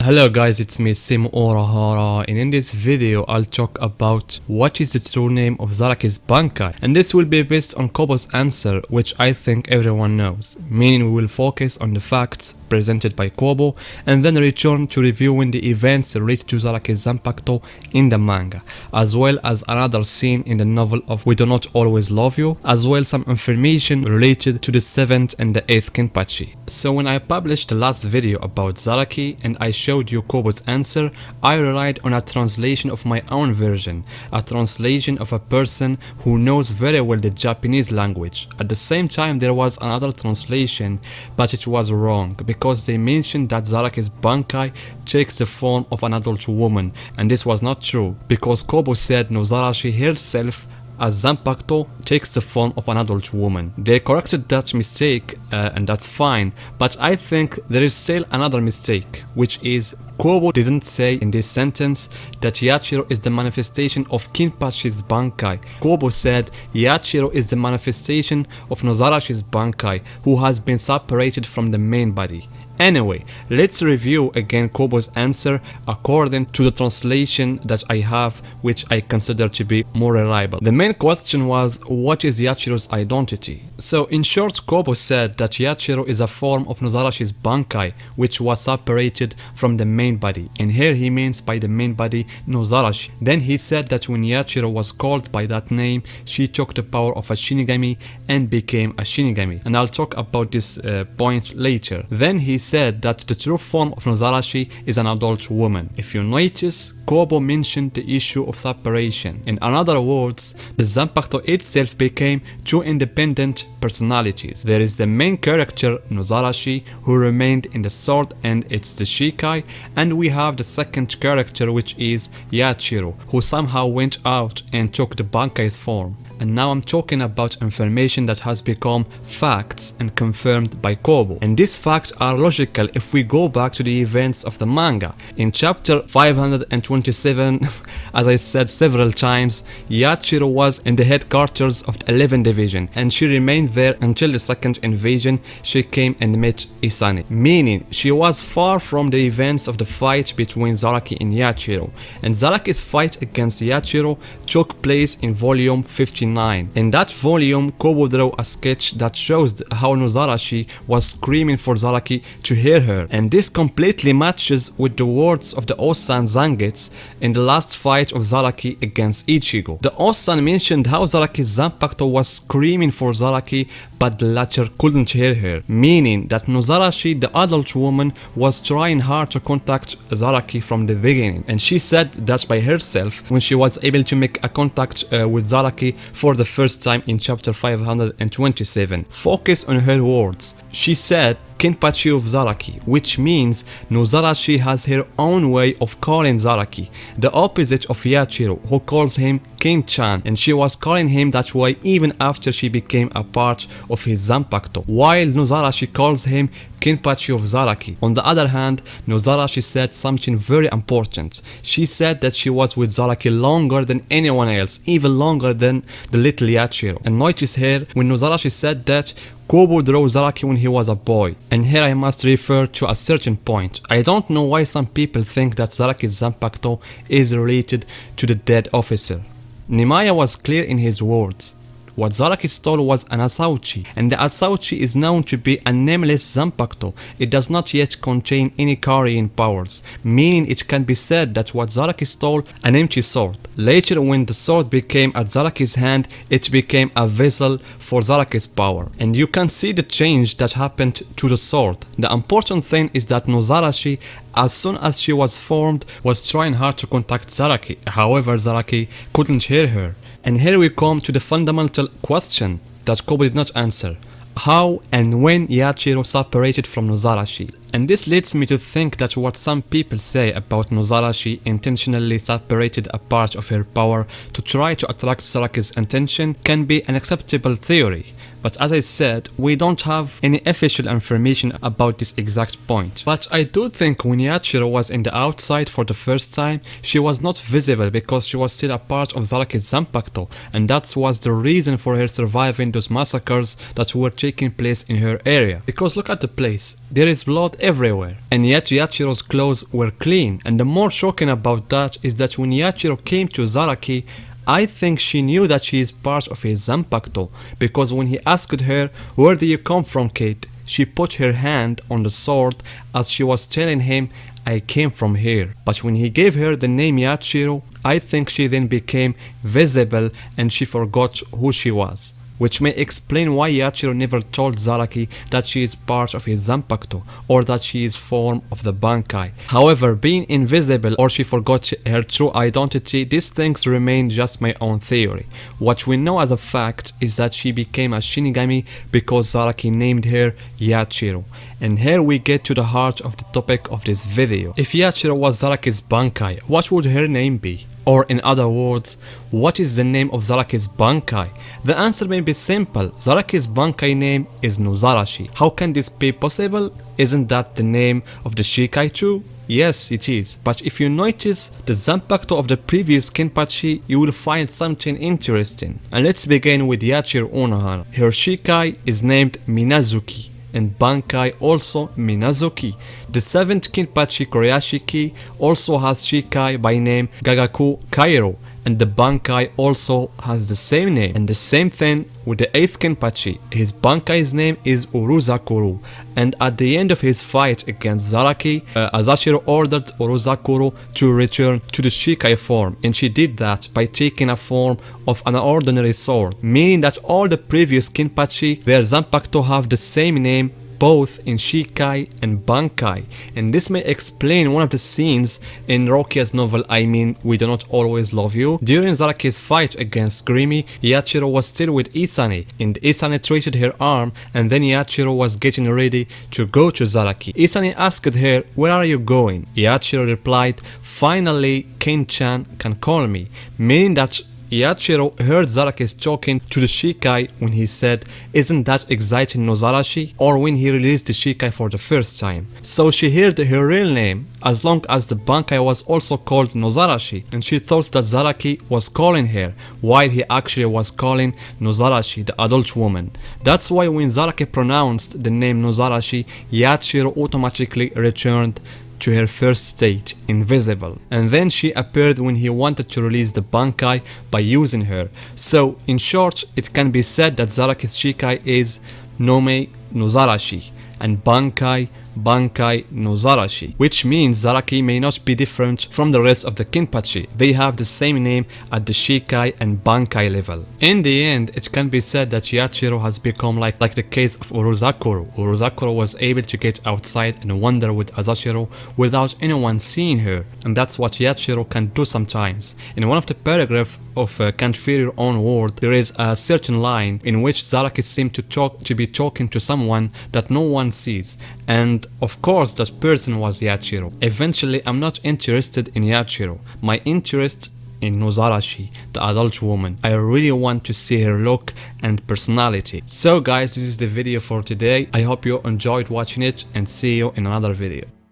Hello guys, it's me Sim Orahara, and in this video I'll talk about what is the true name of Zaraki's Bankai, and this will be based on Kobo's answer, which I think everyone knows, meaning we will focus on the facts presented by Kobo and then return to reviewing the events related to Zaraki's Zanpakuto in the manga, as well as another scene in the novel of We Do Not Always Love You, as well some information related to the 7th and the 8th Kenpachi. So when I published the last video about Zaraki and I showed you Kobo's answer, I relied on a translation of my own version, a translation of a person who knows very well the Japanese language. At the same time there was another translation, but it was wrong because they mentioned that Zaraki's Bankai takes the form of an adult woman, and this was not true because Kobo said no, Zaraki herself as Zanpakuto takes the form of an adult woman. They corrected that mistake and that's fine, but I think there is still another mistake, which is Kobo didn't say in this sentence that Yachiro is the manifestation of Kenpachi's Bankai. Kobo said Yachiro is the manifestation of Nozarashi's Bankai, who has been separated from the main body. Anyway, let's review again Kobo's answer according to the translation that I have, which I consider to be more reliable. The main question was, what is Yachiro's identity? So in short, Kobo said that Yachiro is a form of Nozarashi's Bankai, which was separated from the main body, and here he means by the main body Nozarashi. Then he said that when Yachiro was called by that name, she took the power of a Shinigami and became a Shinigami, and I'll talk about this point later. Then he said that the true form of Nozarashi is an adult woman. If you notice, Kobo mentioned the issue of separation. In other words, the Zanpakuto itself became two independent personalities. There is the main character Nozarashi, who remained in the sword and it's the Shikai, and we have the second character, which is Yachiro, who somehow went out and took the Bankai's form. And now I'm talking about information that has become facts and confirmed by Kobo. And these facts are logical if we go back to the events of the manga. In chapter 527, as I said several times, Yachiro was in the headquarters of the 11th Division, and she remained there until the second invasion. She came and met Isani, meaning she was far from the events of the fight between Zaraki and Yachiro. And Zaraki's fight against Yachiro took place in volume 59. In that volume, Kobo drew a sketch that shows how Nozarashi was screaming for Zaraki to hear her, and this completely matches with the words of the Osan Zangetsu in the last fight of Zaraki against Ichigo. The Osan mentioned how Zaraki's Zanpakuto was screaming for Zaraki, but the latter couldn't hear her, meaning that Nozarashi, the adult woman, was trying hard to contact Zaraki from the beginning, and she said that by herself when she was able to make a contact with Zaraki for the first time in chapter 527. Focus on her words. She said Kenpachi of Zaraki, which means Nozarashi has her own way of calling Zaraki, the opposite of Yachiro, who calls him Ken-chan, and she was calling him that way even after she became a part of his Zanpakuto, while Nozarashi calls him Kenpachi of Zaraki. On the other hand, Nozarashi said something very important. She said that she was with Zaraki longer than anyone else, even longer than the little Yachiro. And notice here, when Nozarashi said that, Kobo drew Zaraki when he was a boy, and here I must refer to a certain point. I don't know why some people think that Zaraki's Zanpakuto is related to the dead officer. Nimaya was clear in his words. What Zaraki stole was an Asauchi, and the Asauchi is known to be a nameless Zanpakuto. It does not yet contain any carrying powers, meaning it can be said that what Zaraki stole, an empty sword. Later, when the sword became at Zaraki's hand, it became a vessel for Zaraki's power, and you can see the change that happened to the sword. The important thing is that Nozarashi, as soon as she was formed, was trying hard to contact Zaraki. However, Zaraki couldn't hear her. And here we come to the fundamental question that Kobo did not answer. How and when Yachiro separated from Nozarashi? And this leads me to think that what some people say about Nozarashi intentionally separated a part of her power to try to attract Zaraki's attention can be an acceptable theory. But as I said, we don't have any official information about this exact point. But I do think when Yachiro was in the outside for the first time, she was not visible because she was still a part of Zaraki's Zanpakuto, and that was the reason for her surviving those massacres that were taking place in her area. Because look at the place, there is blood everywhere, and yet Yachiro's clothes were clean. And the more shocking about that is that when Yachiro came to Zaraki, I think she knew that she is part of his Zanpakuto, because when he asked her, "Where do you come from, Kate?" she put her hand on the sword as she was telling him, "I came from here." But when he gave her the name Yachiro, I think she then became visible and she forgot who she was. Which may explain why Yachiro never told Zaraki that she is part of his Zanpakuto or that she is form of the Bankai. However, being invisible or she forgot her true identity, these things remain just my own theory. What we know as a fact is that she became a Shinigami because Zaraki named her Yachiro. And here we get to the heart of the topic of this video. If Yachiro was Zaraki's Bankai, what would her name be? Or in other words, what is the name of Zaraki's Bankai? The answer may be simple. Zaraki's Bankai name is Nozarashi. How can this be possible? Isn't that the name of the Shikai too? Yes, it is. But if you notice the Zanpakuto of the previous Kenpachi, you will find something interesting. And let's begin with Yachiro Unohana. Her Shikai is named Minazuki, and Bankai also Minazuki. The 7th Kenpachi Koryashiki also has Shikai by name Gagaku Kairo, and the Bankai also has the same name. And the same thing with the 8th Kenpachi. His Bankai's name is Uruzakuru, and at the end of his fight against Zaraki, Azashiro ordered Uruzakuru to return to the Shikai form, and she did that by taking a form of an ordinary sword, meaning that all the previous Kenpachi, their Zanpakuto have the same name both in Shikai and Bankai, and this may explain one of the scenes in Rokia's novel I Mean We Do Not Always Love You. During Zaraki's fight against Grimy, Yachiro was still with Isane, and Isane treated her arm, and then Yachiro was getting ready to go to Zaraki. Isane asked her, "Where are you going?" Yachiro replied, "Finally Ken-chan can call me," meaning that Yachiro heard Zaraki's talking to the Shikai when he said, "Isn't that exciting, Nozarashi?" or when he released the Shikai for the first time. So she heard her real name as long as the Bankai was also called Nozarashi, and she thought that Zaraki was calling her while he actually was calling Nozarashi, the adult woman. That's why when Zaraki pronounced the name Nozarashi, Yachiro automatically returned to her first state, invisible, and then she appeared when he wanted to release the Bankai by using her. So in short, it can be said that Zaraki's Shikai is Nome Nozarashi and Bankai Nozarashi, which means Zaraki may not be different from the rest of the Kenpachi. They have the same name at the Shikai and Bankai level. In the end, it can be said that Yachiro has become like the case of Uruzakuru. Uruzakuru was able to get outside and wander with Azashiro without anyone seeing her, and that's what Yachiro can do sometimes. In one of the paragraphs of Can't Fear Your Own Word, there is a certain line in which Zaraki seemed to be talking to someone that no one sees, and of course that person was Yachiro. Eventually, I'm not interested in Yachiro. My interest in Nozarashi, the adult woman. I really want to see her look and personality. So guys, this is the video for today. I hope you enjoyed watching it, and see you in another video.